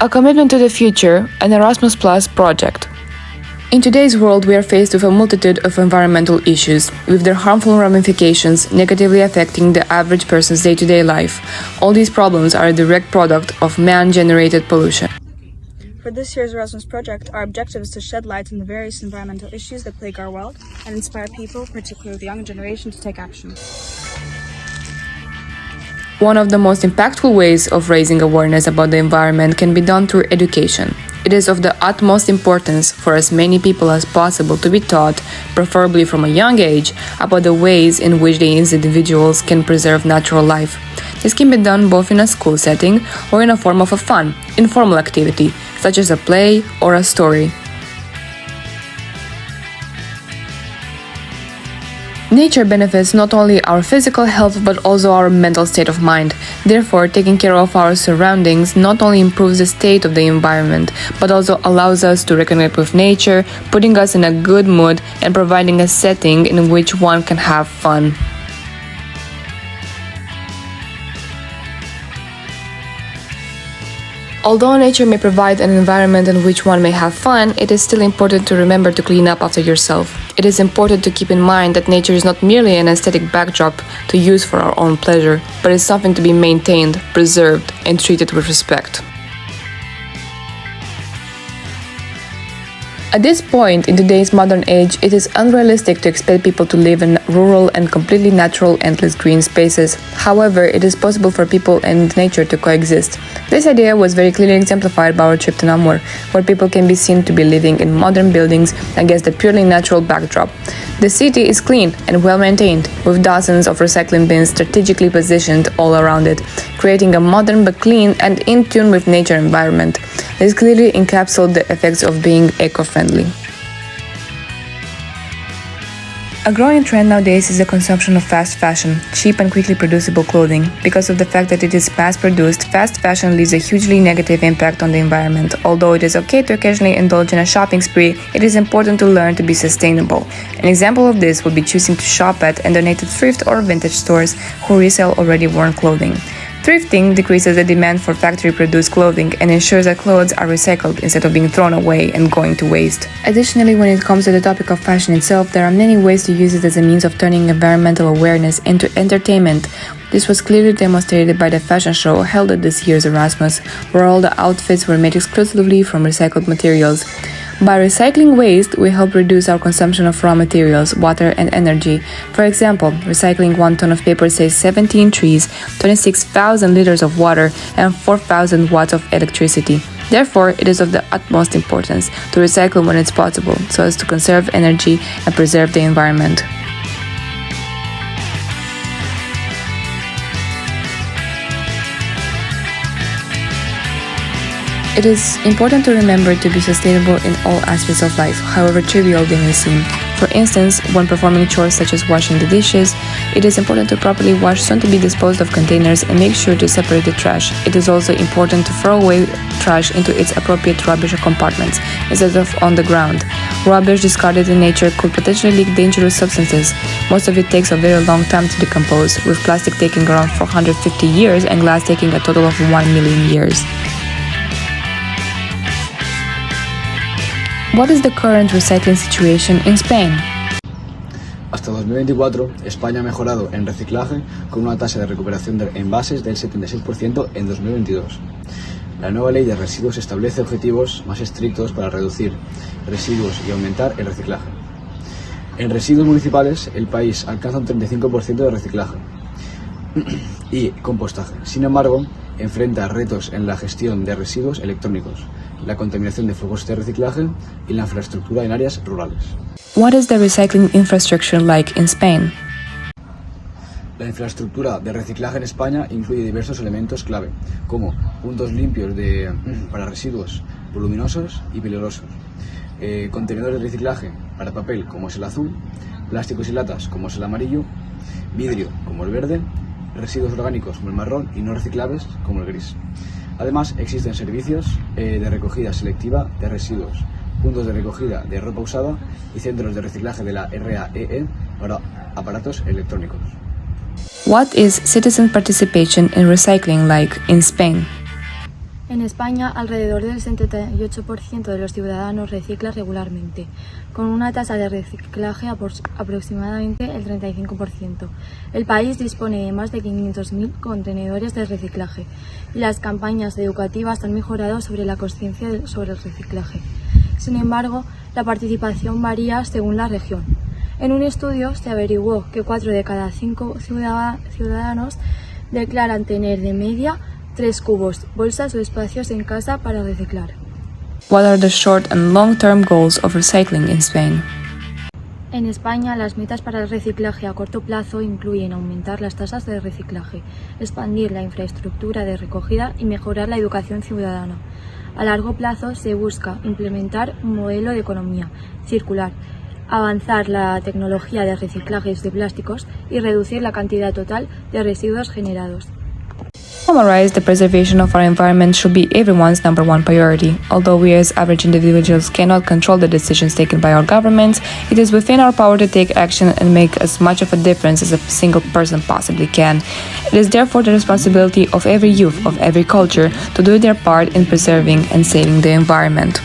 A commitment to the future, an Erasmus Plus project. In today's world, we are faced with a multitude of environmental issues, with their harmful ramifications negatively affecting the average person's day-to-day life. All these problems are a direct product of man-generated pollution. For this year's Erasmus project, our objective is to shed light on the various environmental issues that plague our world and inspire people, particularly the young generation, to take action. One of the most impactful ways of raising awareness about the environment can be done through education. It is of the utmost importance for as many people as possible to be taught, preferably from a young age, about the ways in which these individuals can preserve natural life. This can be done both in a school setting or in a form of a fun, informal activity, such as a play or a story. Nature benefits not only our physical health but also our mental state of mind. Therefore, taking care of our surroundings not only improves the state of the environment, but also allows us to reconnect with nature, putting us in a good mood and providing a setting in which one can have fun. Although nature may provide an environment in which one may have fun, it is still important to remember to clean up after yourself. It is important to keep in mind that nature is not merely an aesthetic backdrop to use for our own pleasure, but is something to be maintained, preserved, and treated with respect. At this point in today's modern age, it is unrealistic to expect people to live in rural and completely natural endless green spaces. However, it is possible for people and nature to coexist. This idea was very clearly exemplified by our trip to Namur, where people can be seen to be living in modern buildings against a purely natural backdrop. The city is clean and well maintained, with dozens of recycling bins strategically positioned all around it, creating a modern but clean and in tune with nature environment. This clearly encapsulates the effects of being eco-friendly. A growing trend nowadays is the consumption of fast fashion, cheap and quickly producible clothing. Because of the fact that it is mass-produced, fast fashion leaves a hugely negative impact on the environment. Although it is okay to occasionally indulge in a shopping spree, it is important to learn to be sustainable. An example of this would be choosing to shop at and donate to thrift or vintage stores who resell already worn clothing. Thrifting decreases the demand for factory-produced clothing and ensures that clothes are recycled instead of being thrown away and going to waste. Additionally, when it comes to the topic of fashion itself, there are many ways to use it as a means of turning environmental awareness into entertainment. This was clearly demonstrated by the fashion show held at this year's Erasmus, where all the outfits were made exclusively from recycled materials. By recycling waste, we help reduce our consumption of raw materials, water, and energy. For example, recycling 1 ton of paper saves 17 trees, 26,000 liters of water, and 4,000 watts of electricity. Therefore, it is of the utmost importance to recycle when it's possible, so as to conserve energy and preserve the environment. It is important to remember to be sustainable in all aspects of life, however trivial they may seem. For instance, when performing chores such as washing the dishes, it is important to properly wash soon-to-be disposed of containers and make sure to separate the trash. It is also important to throw away trash into its appropriate rubbish compartments instead of on the ground. Rubbish discarded in nature could potentially leak dangerous substances. Most of it takes a very long time to decompose, with plastic taking around 450 years and glass taking a total of 1 million years. What is the current recycling situation in Spain? Hasta 2024, España ha mejorado en reciclaje con una tasa de recuperación de envases del 76% en 2022. La nueva ley de residuos establece objetivos más estrictos para reducir residuos y aumentar el reciclaje. En residuos municipales, el país alcanza un 35% de reciclaje y compostaje. Sin embargo, enfrenta retos en la gestión de residuos electrónicos, la contaminación de flujos de reciclaje y la infraestructura en áreas rurales. What is the recycling infrastructure like in Spain? La infraestructura de reciclaje en España incluye diversos elementos clave, como puntos limpios para residuos voluminosos y peligrosos, contenedores de reciclaje para papel como es el azul, plásticos y latas como es el amarillo, vidrio como el verde, residuos orgánicos como el marrón y no reciclables como el gris. Además, existen servicios de recogida selectiva de residuos, puntos de recogida de ropa usada y centros de reciclaje de la RAEE para aparatos electrónicos. What is citizen participation in recycling like in Spain? En España, alrededor del 78% de los ciudadanos recicla regularmente, con una tasa de reciclaje aproximadamente el 35%. El país dispone de más de 500.000 contenedores de reciclaje y las campañas educativas han mejorado sobre la conciencia sobre el reciclaje. Sin embargo, la participación varía según la región. En un estudio se averiguó que 4 de cada 5 ciudadanos declaran tener de media 3 cubos, bolsas o espacios en casa para reciclar. What are the short and long-term goals of recycling in Spain? En España, las metas para el reciclaje a corto plazo incluyen aumentar las tasas de reciclaje, expandir la infraestructura de recogida y mejorar la educación ciudadana. A largo plazo se busca implementar un modelo de economía circular, avanzar la tecnología de reciclajes de plásticos y reducir la cantidad total de residuos generados. To summarize, the preservation of our environment should be everyone's number one priority. Although we as average individuals cannot control the decisions taken by our governments, it is within our power to take action and make as much of a difference as a single person possibly can. It is therefore the responsibility of every youth, of every culture, to do their part in preserving and saving the environment.